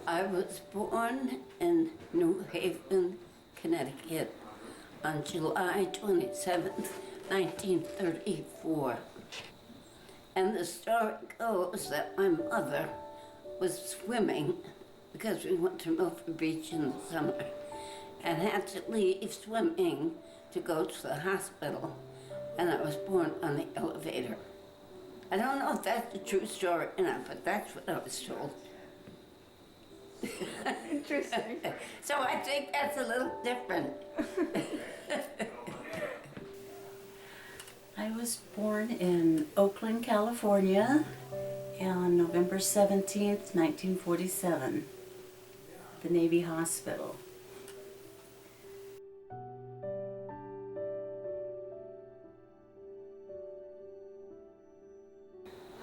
I was born in New Haven, Connecticut on July 27th, 1934. And the story goes that my mother was swimming because we went to Milford Beach in the summer and had to leave swimming to go to the hospital. And I was born on the elevator. I don't know if that's a true story or not, but that's what I was told. Interesting. So I think that's a little different. I was born in Oakland, California on November 17th, 1947, the Navy Hospital.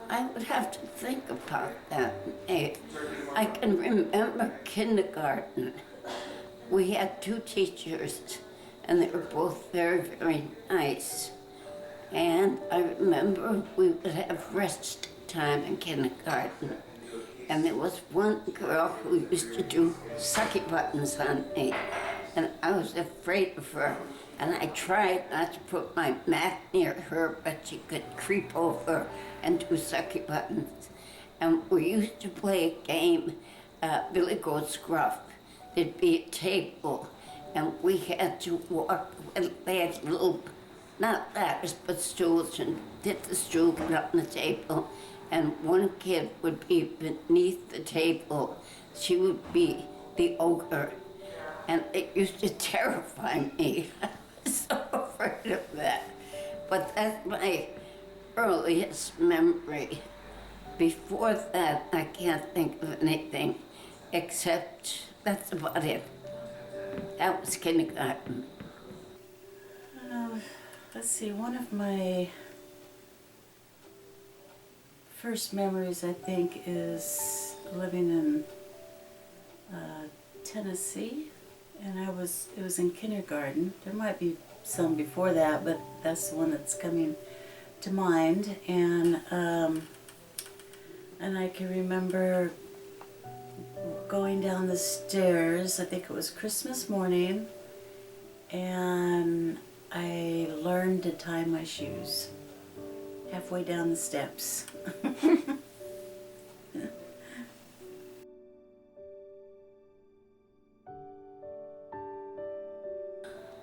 I would have to think about that. I can remember kindergarten. We had two teachers, and they were both very, very nice. And I remember we would have rest time in kindergarten. And there was one girl who used to do sucky buttons on me, and I was afraid of her. And I tried not to put my mat near her, but she could creep over and do sucky buttons. And we used to play a game, Billy Goat Scruff. There'd be a table, and we had to walk, they had little, not ladders, but stools, and did the stool get up on the table, and one kid would be beneath the table. She would be the ogre, and it used to terrify me. I was so afraid of that. But that's my earliest memory. Before that, I can't think of anything except that's about it. That was kindergarten. Let's see, one of my first memories, I think, is living in Tennessee, and it was in kindergarten. There might be some before that, but that's the one that's coming to mind. And I can remember going down the stairs. I think it was Christmas morning, and I learned to tie my shoes halfway down the steps.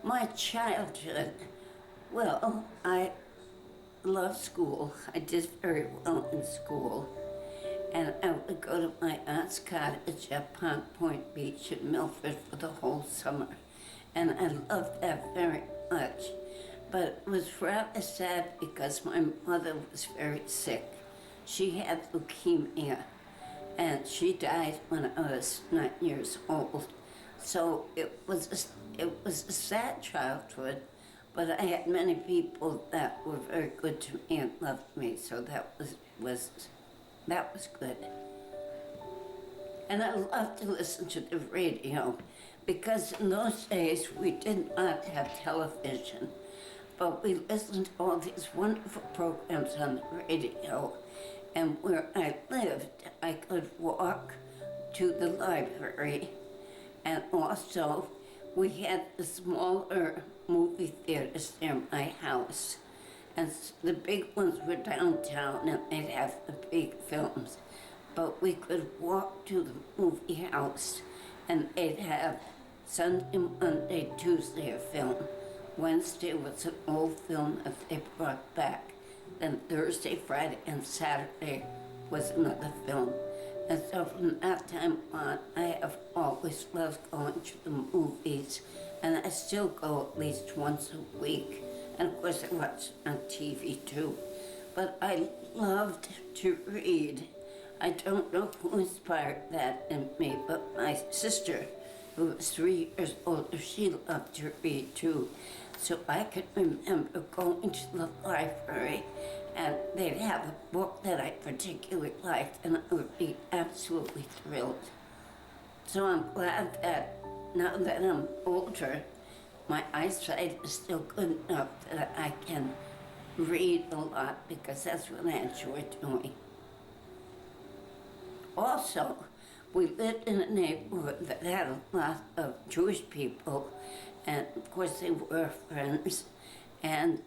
My childhood, well, I loved school. I did very well in school. And I would go to my aunt's cottage at Pond Point Beach in Milford for the whole summer. And I loved that very much. But it was rather sad because my mother was very sick. She had leukemia, and she died when I was 9 years old. So it was a sad childhood, but I had many people that were very good to me and loved me, so that was good. And I loved to listen to the radio, because in those days we did not have television, but we listened to all these wonderful programs on the radio. And where I lived, I could walk to the library, and also we had the smaller movie theaters near my house. And the big ones were downtown, and they'd have the big films. But we could walk to the movie house, and they'd have Sunday, Monday, Tuesday a film. Wednesday was an old film that they brought back. Then Thursday, Friday, and Saturday was another film. And so from that time on, I have always loved going to the movies, and I still go at least once a week. And of course I watch on TV too. But I loved to read. I don't know who inspired that in me, but my sister, who was 3 years older, she loved to read too. So I could remember going to the library, and they'd have a book that I particularly liked, and I would be absolutely thrilled. So I'm glad that now that I'm older, my eyesight is still good enough that I can read a lot, because that's what I enjoy doing. Also, We lived in a neighborhood that had a lot of Jewish people, and of course they were friends. And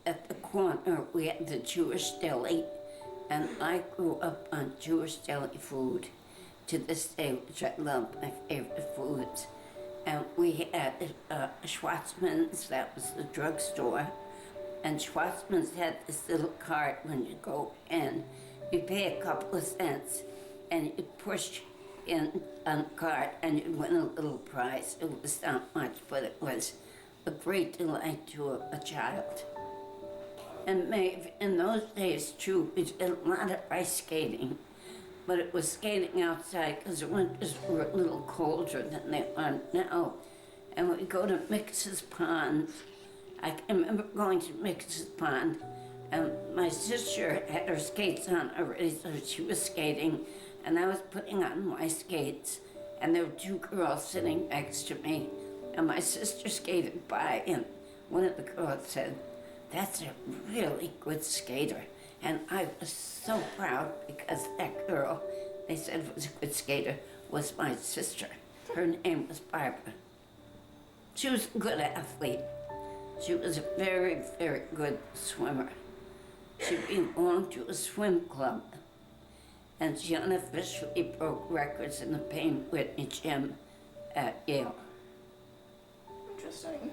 at the corner we had the Jewish deli, and I grew up on Jewish deli food to this day, which I love, my favorite foods. And we had Schwarzman's, that was the drugstore, and Schwarzman's had this little cart when you go in. You pay a couple of cents, and you push in on the cart, and you win a little prize. It was not much, but it was a great delight to a child. And Maeve, in those days too, we did a lot of ice skating, but it was skating outside because the winters were a little colder than they are now. And we'd go to Mix's Pond. I can remember going to Mix's Pond, and my sister had her skates on already, so she was skating, and I was putting on my skates, and there were two girls sitting next to me, and my sister skated by, and one of the girls said, "That's a really good skater." And I was so proud because that girl, they said was a good skater, was my sister. Her name was Barbara. She was a good athlete. She was a very, very good swimmer. She belonged to a swim club, and she unofficially broke records in the Payne Whitney gym at Yale. Interesting.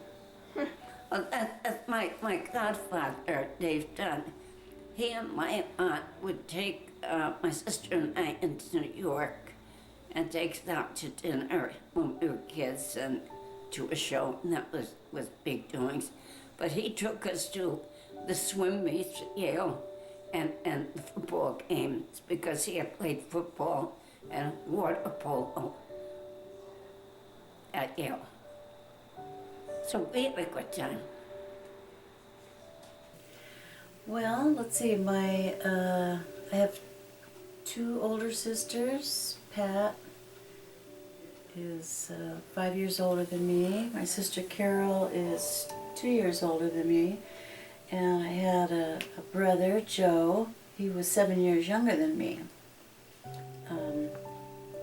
Well, that's my godfather, Dave Dunn. He and my aunt would take my sister and I into New York and take us out to dinner when we were kids and to a show, and that was big doings. But he took us to the swim meets at Yale and the football games because he had played football and water polo at Yale. So we had a good time. Well, let's see. I have two older sisters. Pat is 5 years older than me. My sister Carol is 2 years older than me. And I had a brother, Joe. He was 7 years younger than me.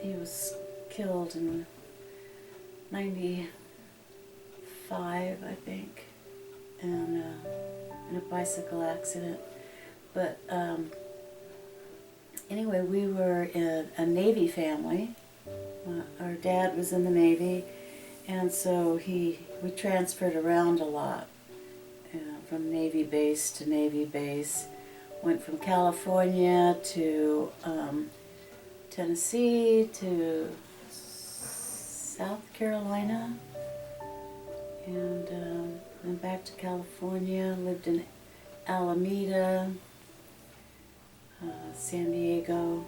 He was killed in 95, I think, and in a bicycle accident. But anyway, we were a Navy family. Our dad was in the Navy, and so we transferred around a lot, from Navy base to Navy base. Went from California to Tennessee to South Carolina, and then back to California. Lived in Alameda, San Diego.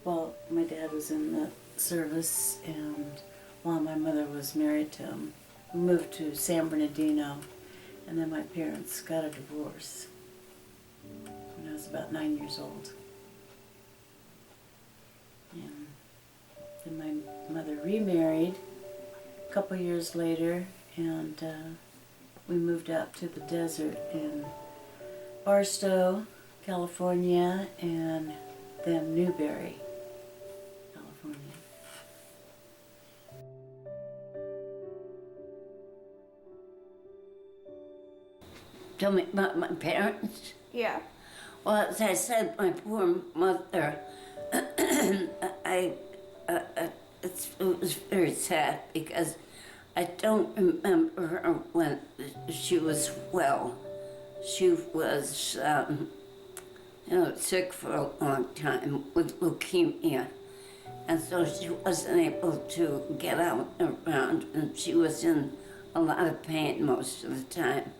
Well, my dad was in the service, and while my mother was married to him, we moved to San Bernardino, and then my parents got a divorce when I was about 9 years old. And then my mother remarried a couple years later, and we moved out to the desert in Barstow, California, and then Newberry, California. Tell me about my parents. Yeah. Well, as I said, my poor mother, it was very sad because I don't remember her when she was well. She was, sick for a long time with leukemia. And so she wasn't able to get out and around, and she was in a lot of pain most of the time.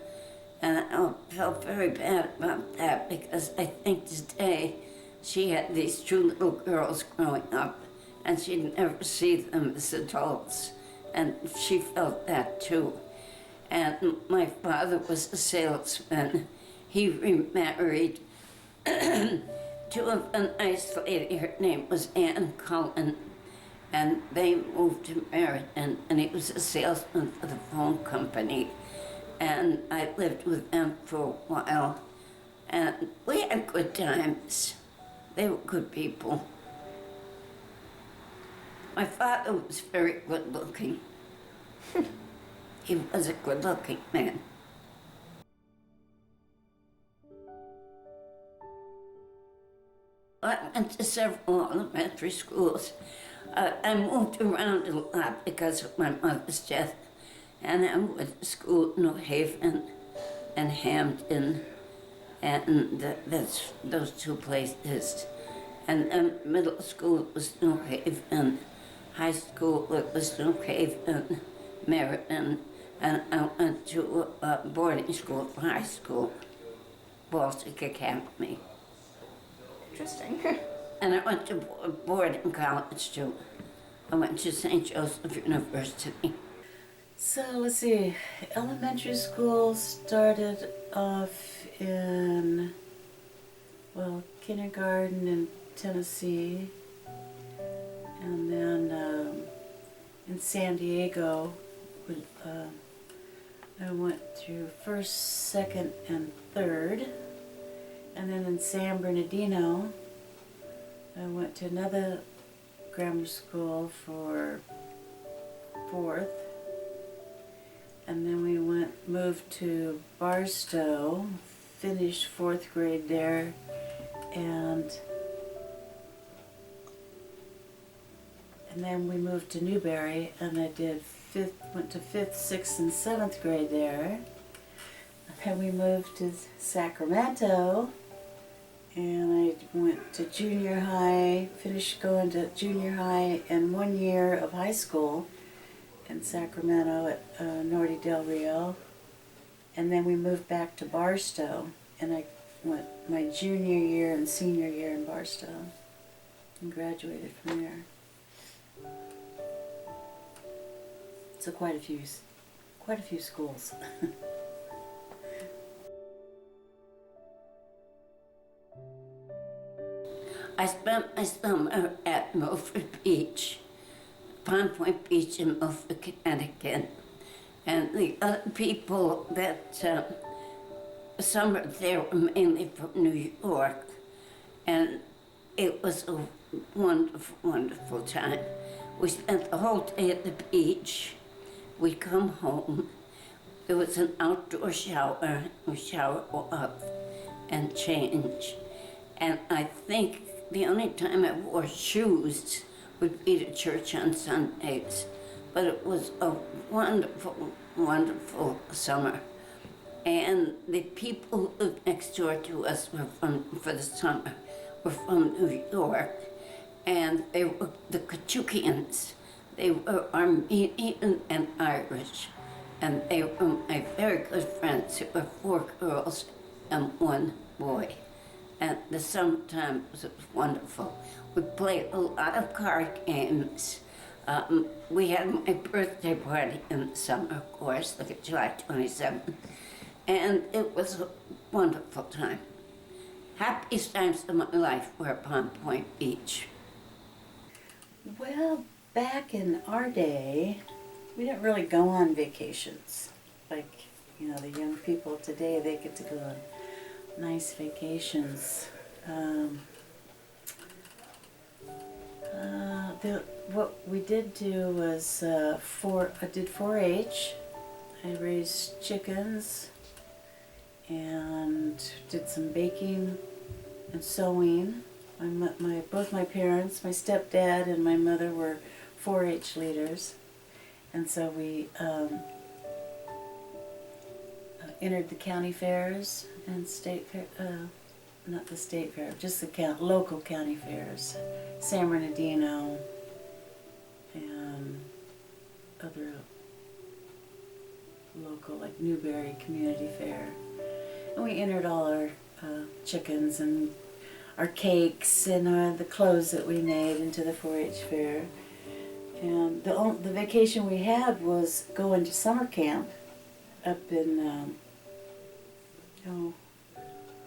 And I felt very bad about that because I think today she had these two little girls growing up and she'd never see them as adults. And she felt that too. And my father was a salesman. He remarried to a nice lady. Her name was Ann Cullen. And they moved to Meriden, and he was a salesman for the phone company. And I lived with them for a while, and we had good times. They were good people. My father was very good looking. He was a good looking man. I went to several elementary schools. I moved around a lot because of my mother's death. And I went to school in New Haven and Hampton, and that's those two places. And then middle school was New Haven, high school it was New Haven, Meriden, and I went to a boarding school for high school, Baltic Academy. Interesting. And I went to boarding college too. I went to St. Joseph University. So let's see, elementary school started off in, well, kindergarten in Tennessee, and then in San Diego, I went through first, second, and third, and then in San Bernardino, I went to another grammar school for fourth. And then we moved to Barstow, finished fourth grade there, and then we moved to Newberry, and I went to fifth, sixth, and seventh grade there. And then we moved to Sacramento, and I went to junior high, finished going to junior high and 1 year of high school in Sacramento at Norte del Rio, and then we moved back to Barstow, and I went my junior year and senior year in Barstow and graduated from there. So quite a few schools. I spent my summer at Milford Beach, Pond Point Beach in Milford, Connecticut. And the other people that summered there were mainly from New York. And it was a wonderful, wonderful time. We spent the whole day at the beach. We'd come home. There was an outdoor shower. We shower up and change. And I think the only time I wore shoes would be to church on Sundays. But it was a wonderful, wonderful summer. And the people who lived next door to us for the summer were from New York. And they were the Kachukians. They were Armenian and Irish. And they were my very good friends. There were 4 girls and 1 boy. And the summertime was wonderful. We played a lot of card games. We had my birthday party in the summer, of course, like July 27th. And it was a wonderful time. Happiest times of my life were at Pond Point Beach. Well, back in our day, we didn't really go on vacations. Like, the young people today, they get to go on nice vacations. What we did do was I did 4-H. I raised chickens and did some baking and sewing. Both my parents, my stepdad and my mother were 4-H leaders, and so we entered the county fairs and state fair, not the state fair, just the local county fairs, San Bernardino and other local, like Newberry Community Fair. And we entered all our chickens and our cakes and the clothes that we made into the 4-H fair. And the vacation we had was going to summer camp up in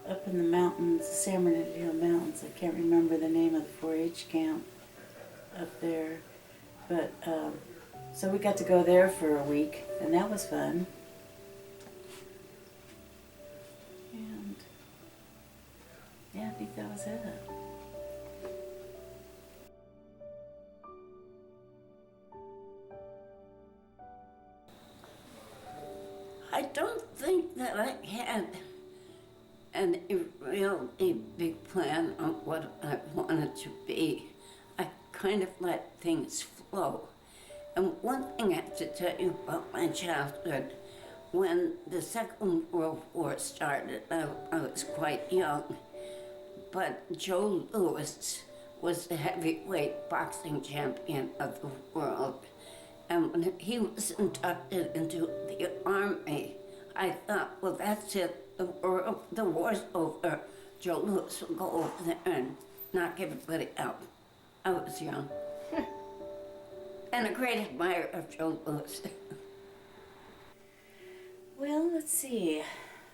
up in the mountains, San Bernardino Mountains. I can't remember the name of the 4-H camp up there, but so we got to go there for a week, and that was fun. And yeah, I think that was it. I don't think that I had a big plan on what I wanted to be. I kind of let things flow. And one thing I have to tell you about my childhood, when the Second World War started, I was quite young, but Joe Louis was the heavyweight boxing champion of the world. And when he was inducted into the army, I thought, well, that's it. The war's over. Joe Louis will go over there and knock everybody out. I was young. And a great admirer of Joe Louis. Well, let's see.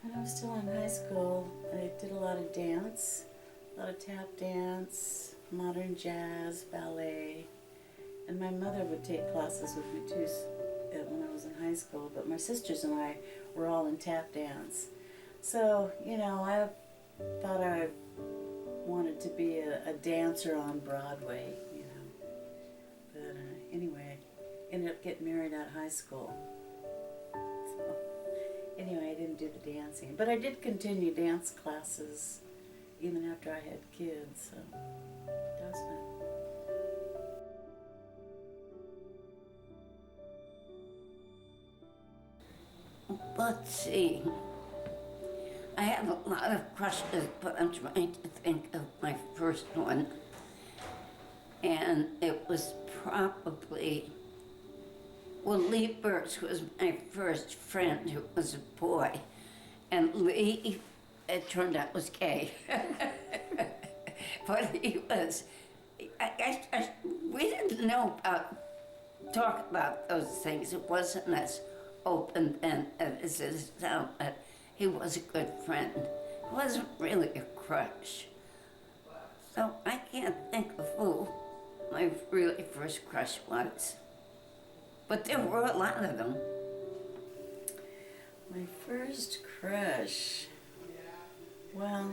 When I was still in high school, I did a lot of dance, a lot of tap dance, modern jazz, ballet. And my mother would take classes with me too when I was in high school, but my sisters and I were all in tap dance. So, I thought I wanted to be a dancer on Broadway, But anyway, I ended up getting married out of high school. So, anyway, I didn't do the dancing. But I did continue dance classes even after I had kids, so that was fun. Let's see. I have a lot of crushes, but I'm trying to think of my first one. And it was probably, Lee Burks was my first friend who was a boy. And Lee, it turned out, was gay. But he was, we didn't talk about those things. It wasn't as open then as it is now, but he was a good friend. It wasn't really a crush. So I can't think of who my really first crush was. But there were a lot of them. My first crush. Well,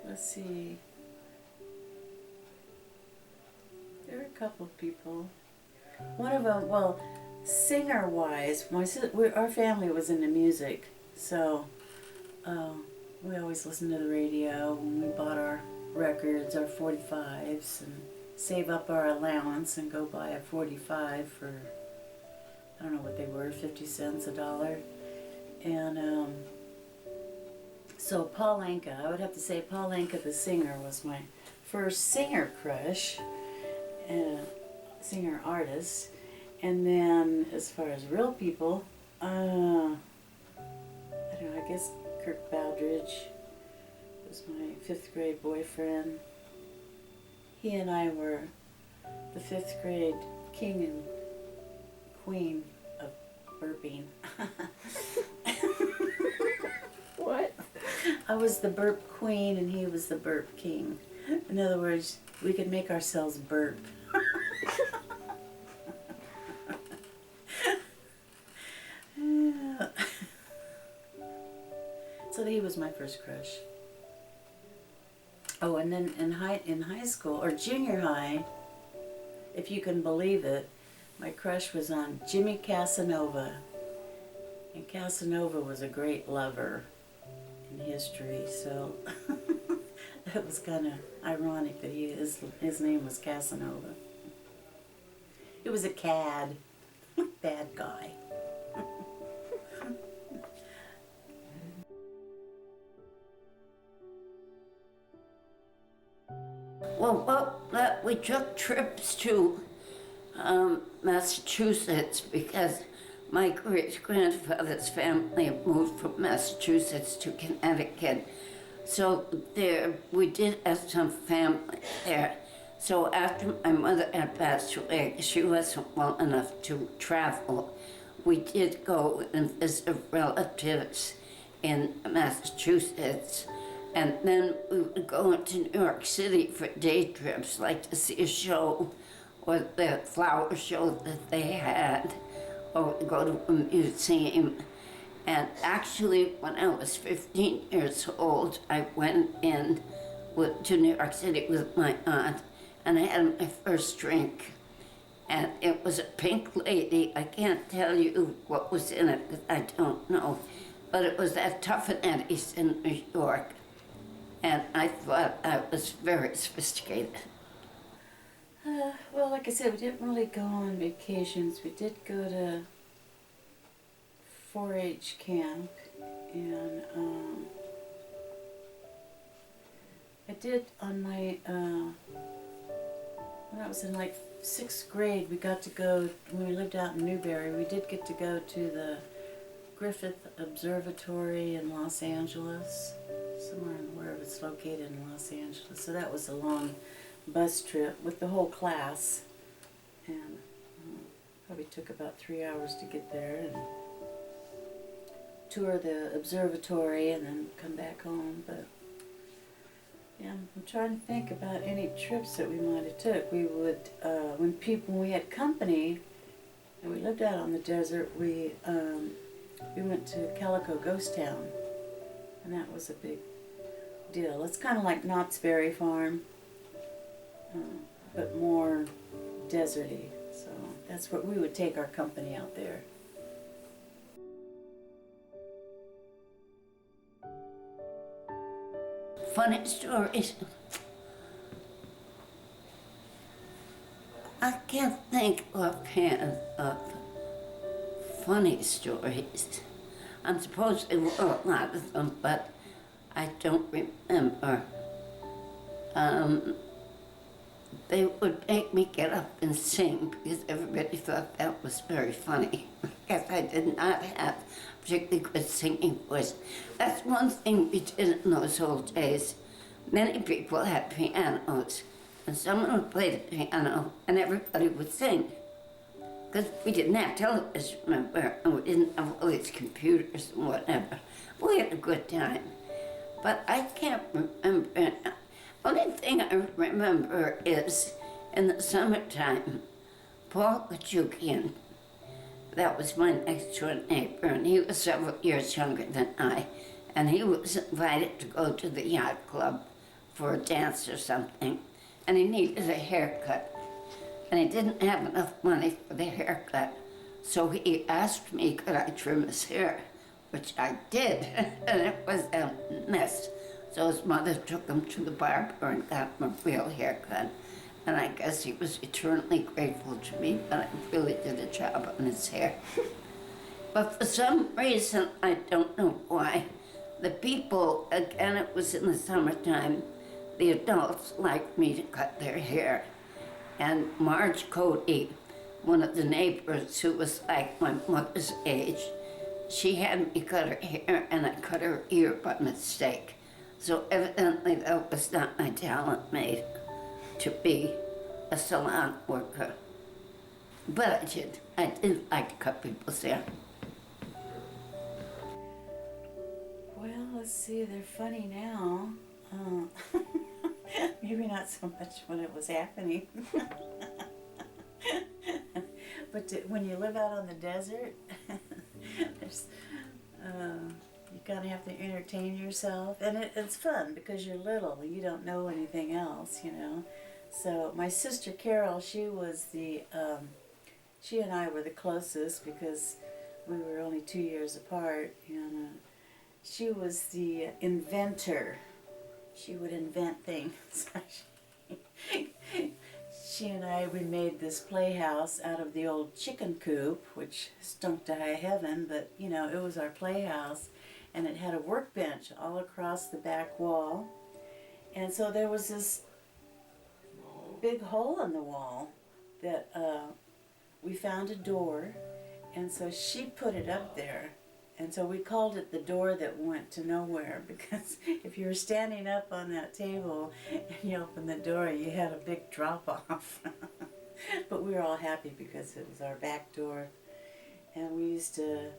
let's see. There are a couple of people. One of them, well, singer-wise, our family was into music, so we always listened to the radio when we bought our records, our 45s, and save up our allowance and go buy a 45 for, I don't know what they were, 50 cents, $1. And so Paul Anka, I would have to say Paul Anka the singer was my first singer crush, and singer artist. And then as far as real people, I don't know, I guess Kirk Baldridge was my 5th grade boyfriend. He and I were the 5th grade king and queen of burping. What? I was the burp queen and he was the burp king. In other words, we could make ourselves burp. Yeah. So he was my first crush. Oh, and then in high school, or junior high, if you can believe it, my crush was on Jimmy Casanova. And Casanova was a great lover in history, so that was kind of ironic that his name was Casanova. He was a cad, bad guy. Well, we took trips to Massachusetts because my great-grandfather's family moved from Massachusetts to Connecticut. So we did have some family there. So after my mother had passed away, she wasn't well enough to travel. We did go and visit relatives in Massachusetts. And then we would go into New York City for day trips, like to see a show or the flower show that they had, or go to a museum. And actually, when I was 15 years old, I went to New York City with my aunt, and I had my first drink And it was a pink lady. I can't tell you what was in it because I don't know. But it was at Tough and Eddie's in New York. And I thought I was very sophisticated. Well, like I said, we didn't really go on vacations. We did go to 4-H camp, and I did on my when I was in like 6th grade. We got to go when we lived out in Newberry. We did get to go to the Griffith Observatory in Los Angeles, somewhere where it was located in Los Angeles. So that was a long bus trip with the whole class, and probably took about 3 hours to get there and tour the observatory and then come back home. But yeah, I'm trying to think about any trips that we might have took. We would when we had company and we lived out on the desert, we went to Calico Ghost Town, and that was a big deal. It's kind of like Knott's Berry Farm, but more deserty. So that's what we would take our company out there. Funny stories. I can't think offhand of funny stories. I'm supposed there were a lot of them, but I don't remember. They would make me get up and sing because everybody thought that was very funny. Because I did not have a particularly good singing voice. That's one thing we did in those old days. Many people had pianos, and someone would play the piano, and everybody would sing. Because we didn't have television, remember, and we didn't have all these computers and whatever. We had a good time. But I can't remember. Only thing I remember is in the summertime, Paul Kachukian, that was my next door neighbor, and he was several years younger than I, and he was invited to go to the yacht club for a dance or something, and he needed a haircut, and he didn't have enough money for the haircut, so he asked me could I trim his hair, which I did, and it was a mess. So his mother took him to the barber and got him a real haircut. And I guess he was eternally grateful to me, but I really did a job on his hair. But for some reason, I don't know why, the people, again, it was in the summertime, the adults liked me to cut their hair. And Marge Cody, one of the neighbors who was like my mother's age, she had me cut her hair, and I cut her ear by mistake. So evidently that was not my talent made to be a salon worker. But I did like to cut people's hair. Well, let's see, they're funny now. Maybe not so much when it was happening. But when you live out on the desert, there's you kind of have to entertain yourself, and it's fun because you're little and you don't know anything else, you know. So my sister Carol, she was she and I were the closest because we were only 2 years apart, and she was the inventor. She would invent things. She and I, we made this playhouse out of the old chicken coop, which stunk to high heaven, but you know, it was our playhouse. And it had a workbench all across the back wall. And so there was this big hole in the wall that we found a door, and so she put it up there. And so we called it the door that went to nowhere, because if you were standing up on that table and you opened the door, you had a big drop off. But we were all happy because it was our back door. And we used to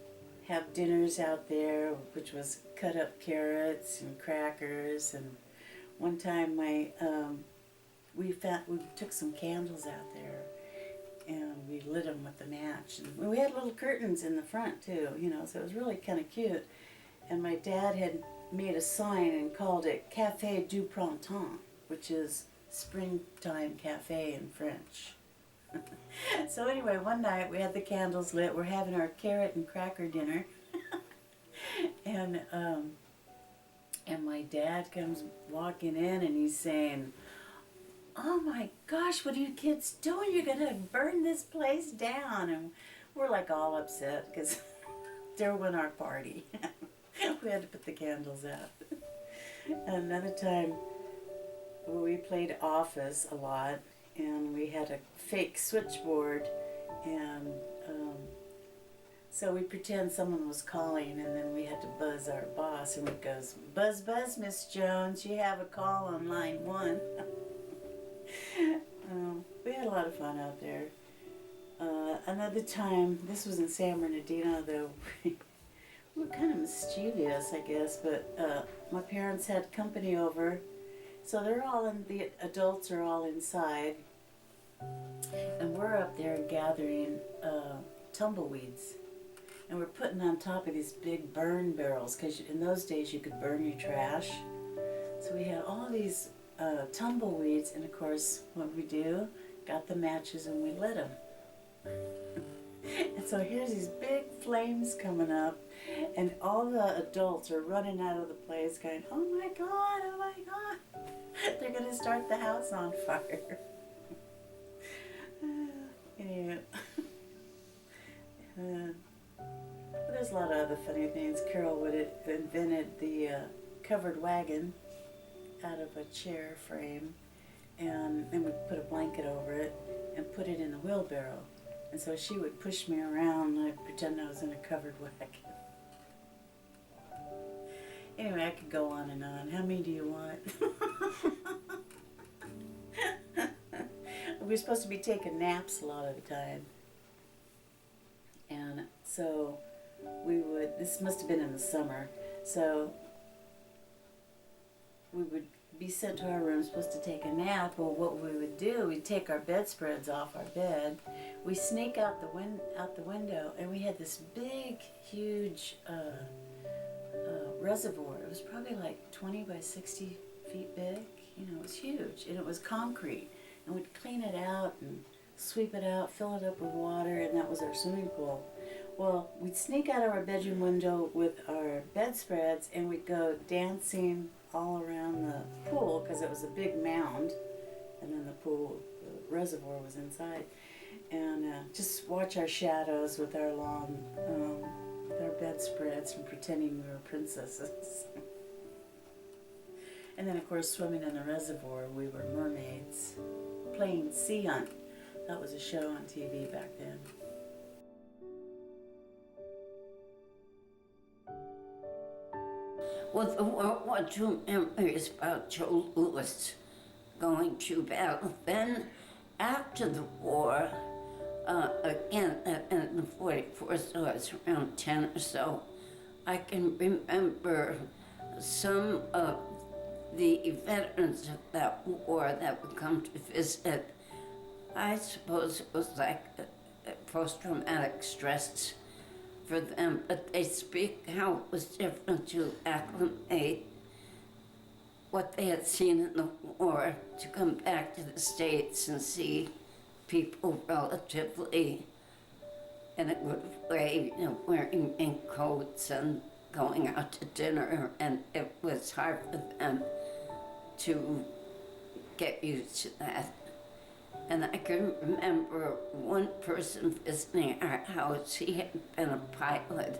have dinners out there, which was cut up carrots and crackers. And one time we took some candles out there and we lit them with a match. And we had little curtains in the front too, you know, so it was really kind of cute. And my dad had made a sign and called it Café du Printemps, which is springtime cafe in French. So anyway, one night we had the candles lit. We're having our carrot and cracker dinner, and my dad comes walking in and he's saying, "Oh my gosh, what are you kids doing? You're gonna burn this place down!" And we're like all upset because there went our party. We had to put the candles out. Another time, we played Office a lot, and we had a fake switchboard, and so we pretend someone was calling, and then we had to buzz our boss, and he goes, "Buzz, buzz, Miss Jones, you have a call on line 1." We had a lot of fun out there. Another time, this was in San Bernardino, though. We were kind of mischievous, I guess, but my parents had company over, so the adults are all inside, and we're up there gathering tumbleweeds, and we're putting on top of these big burn barrels, because in those days you could burn your trash. So we had all these tumbleweeds, and of course, what we do, got the matches and we lit them. And so here's these big flames coming up, and all the adults are running out of the place going, "Oh my God, oh my God." They're going to start the house on fire. Anyway. But there's a lot of other funny things. Carol would have invented the covered wagon out of a chair frame, and then we'd put a blanket over it and put it in the wheelbarrow. And so she would push me around and I'd pretend I was in a covered wagon. Anyway, I could go on and on. How many do you want? We were supposed to be taking naps a lot of the time. And so this must have been in the summer, so we would be sent to our room, supposed to take a nap. Well, what we would do, we'd take our bedspreads off our bed, we sneak out the window, and we had this big, huge reservoir. It was probably like 20 by 60 feet big. It was huge, and it was concrete. And we'd clean it out and sweep it out, fill it up with water, and that was our swimming pool. Well, we'd sneak out of our bedroom window with our bedspreads, and we'd go dancing all around the pool, because it was a big mound, and then the reservoir was inside, and just watch our shadows with our with our bedspreads and pretending we were princesses. And then, of course, swimming in the reservoir, we were mermaids, playing Sea Hunt. That was a show on TV back then. Well, the World War II memories about Joe Louis going to battle. Then, after the war, again, in the 44, so I was around 10 or so, I can remember some of the veterans of that war that would come to visit. I suppose it was like post-traumatic stress for them, but they speak how it was different to acclimate what they had seen in the war to come back to the States and see people relatively in a good way, wearing mink coats and going out to dinner, and it was hard for them to get used to that. And I can remember one person visiting our house. He had been a pilot,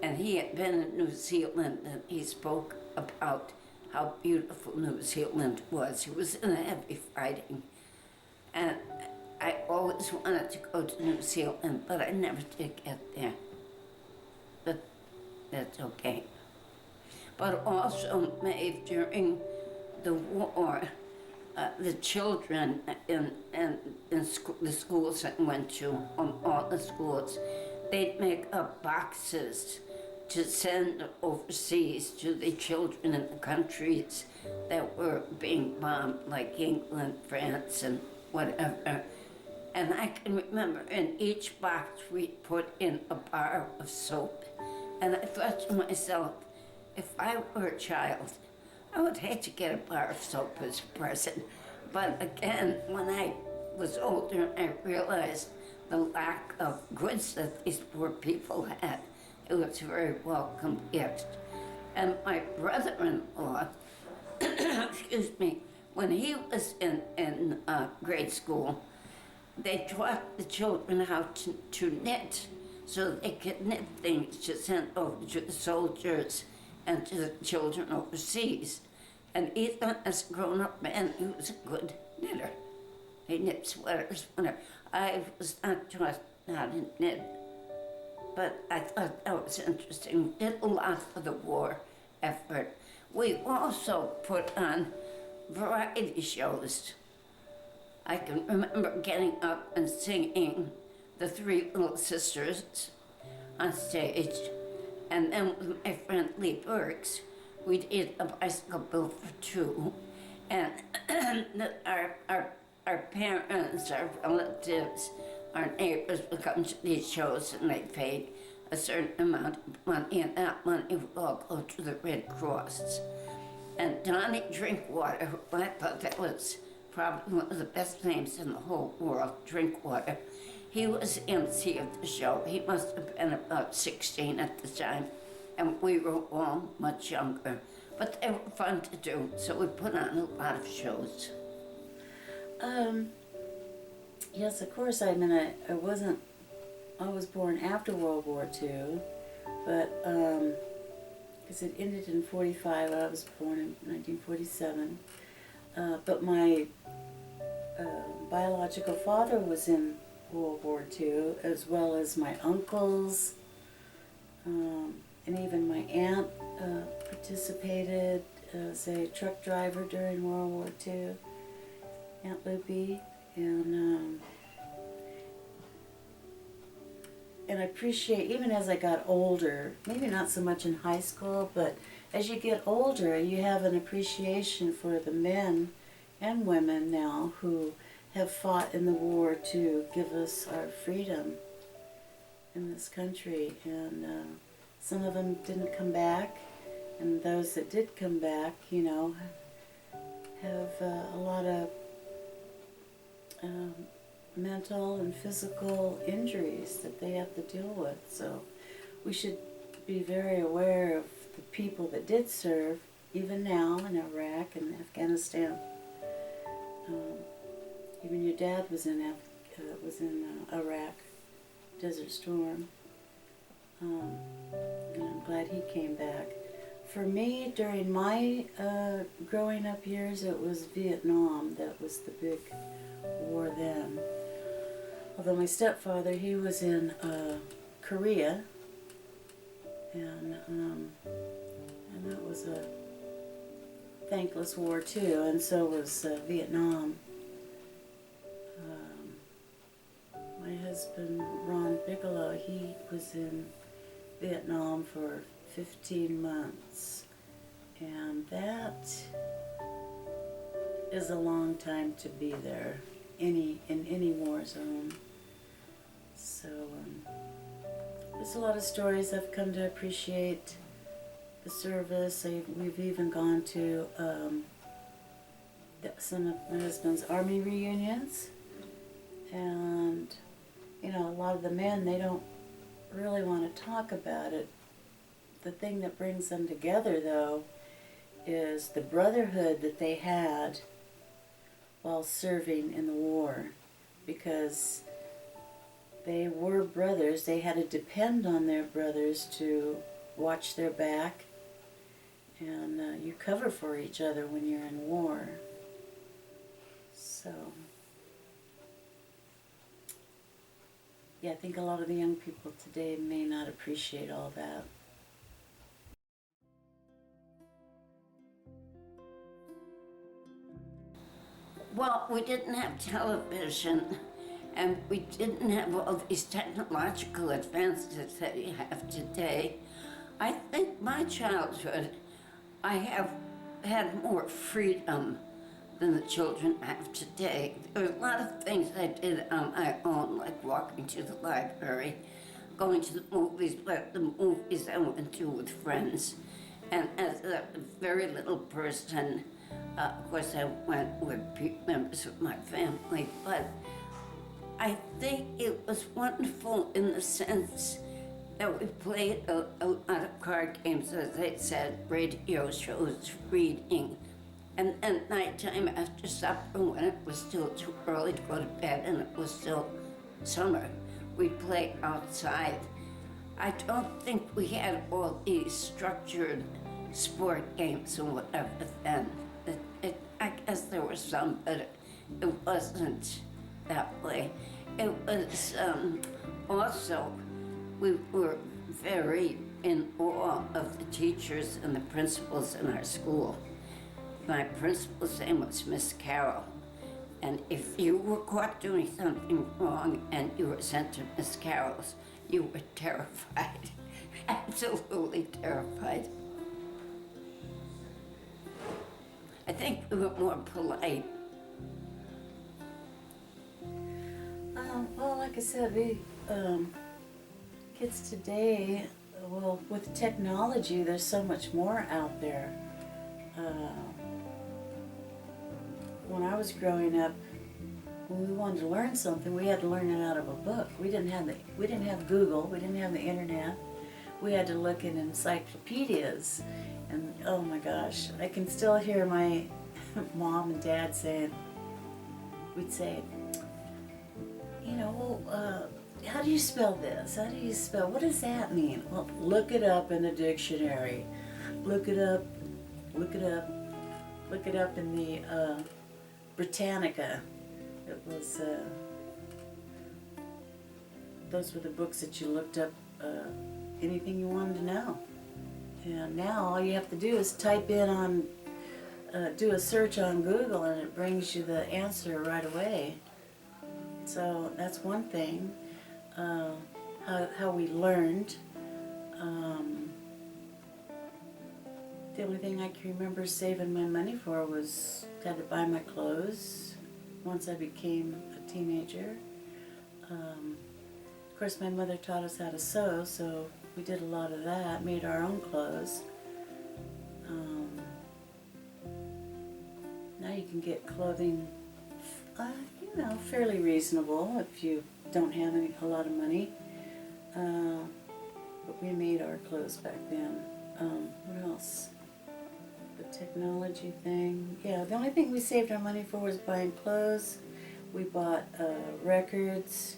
and he had been in New Zealand, and he spoke about how beautiful New Zealand was. He was in heavy fighting, and I always wanted to go to New Zealand, but I never did get there. But that's okay. But also, Maeve, during the war, the children in the schools I went to, all the schools, they'd make up boxes to send overseas to the children in the countries that were being bombed, like England, France, and whatever. And I can remember in each box we put in a bar of soap. And I thought to myself, if I were a child, I would hate to get a bar of soap as a present. But again, when I was older, I realized the lack of goods that these poor people had. It was a very welcome gift. And my brother-in-law, excuse me, when he was in grade school, they taught the children how to knit so they could knit things to send over to the soldiers and to the children overseas. And Ethan, as a grown-up man, he was a good knitter. He knit sweaters, whatever. I was not taught how to knit, but I thought that was interesting. We did a lot for the war effort. We also put on variety shows. I can remember getting up and singing The Three Little Sisters on stage. And then with my friend Lee Burks, we did a bicycle built for two. And our parents, our relatives, our neighbors would come to these shows and they paid a certain amount of money, and that money would all go to the Red Cross. And Donnie Drinkwater, I thought that was probably one of the best names in the whole world, Drinkwater. He was MC of the show. He must have been about 16 at the time, and we were all much younger. But they were fun to do, so we put on a lot of shows. Yes, of course. I mean, I was born after World War II, but because it ended in 45, I was born in 1947. But my biological father was in World War II, as well as my uncles, and even my aunt participated as a truck driver during World War II, Aunt Lupe, and I appreciate, even as I got older, maybe not so much in high school, but as you get older, you have an appreciation for the men and women now who have fought in the war to give us our freedom in this country. And some of them didn't come back, and those that did come back, you know, have a lot of mental and physical injuries that they have to deal with. So we should be very aware of the people that did serve, even now in Iraq and Afghanistan. Even your dad was in Iraq, Desert Storm, and I'm glad he came back. For me, during my growing up years, it was Vietnam that was the big war then. Although my stepfather, he was in Korea, and that was a thankless war too, and so was Vietnam. My husband, Ron Bigelow, he was in Vietnam for 15 months, and that is a long time to be there, in any war zone. So there's a lot of stories I've come to appreciate the service. We've even gone to some of my husband's army reunions, and you know, a lot of the men, they don't really want to talk about it. The thing that brings them together, though, is the brotherhood that they had while serving in the war, because they were brothers. They had to depend on their brothers to watch their back, and you cover for each other when you're in war. So yeah, I think a lot of the young people today may not appreciate all that. Well, we didn't have television, and we didn't have all these technological advances that we have today. I think my childhood, I have had more freedom than the children have today. There were a lot of things I did on my own, like walking to the library, going to the movies, but the movies I went to with friends. And as a very little person, Of course, I went with members of my family, but I think it was wonderful in the sense that we played a lot of card games, as I said, radio shows, reading. And then nighttime after supper, when it was still too early to go to bed and it was still summer, we'd play outside. I don't think we had all these structured sport games and whatever then. I guess there were some, but it wasn't that way. It was also, we were very in awe of the teachers and the principals in our school. My principal's name was Miss Carroll. And if you were caught doing something wrong and you were sent to Miss Carroll's, you were terrified, absolutely terrified. I think we were more polite. Well, like I said, we kids today, well, with technology, there's so much more out there. When I was growing up, when we wanted to learn something, we had to learn it out of a book. We didn't have Google, we didn't have the internet. We had to look in encyclopedias, and oh my gosh, I can still hear my mom and dad saying, we'd say, how do you spell this? What does that mean? Well, look it up in the dictionary. Look it up in the Britannica. It was, those were the books that you looked up anything you wanted to know. And now all you have to do is type in on, do a search on Google and it brings you the answer right away. So that's one thing, how we learned. The only thing I can remember saving my money for was had to buy my clothes once I became a teenager. Of course, my mother taught us how to sew, so we did a lot of that, made our own clothes. Now you can get clothing, fairly reasonable if you don't have a lot of money. But we made our clothes back then. What else? The technology thing. Yeah, the only thing we saved our money for was buying clothes. We bought records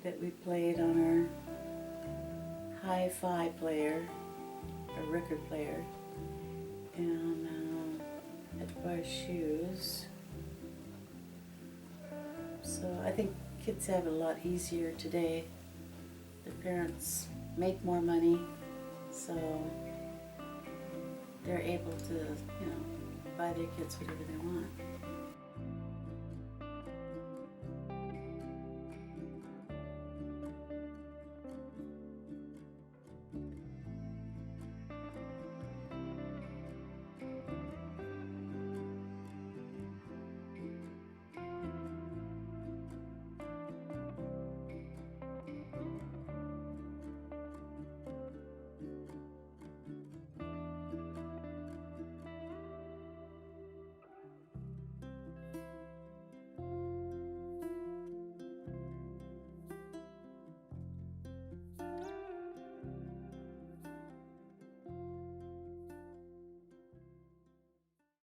that we played on our hi-fi player, a record player, and had to buy shoes. So I think kids have it a lot easier today. Their parents make more money, so they're able to, buy their kids whatever they want.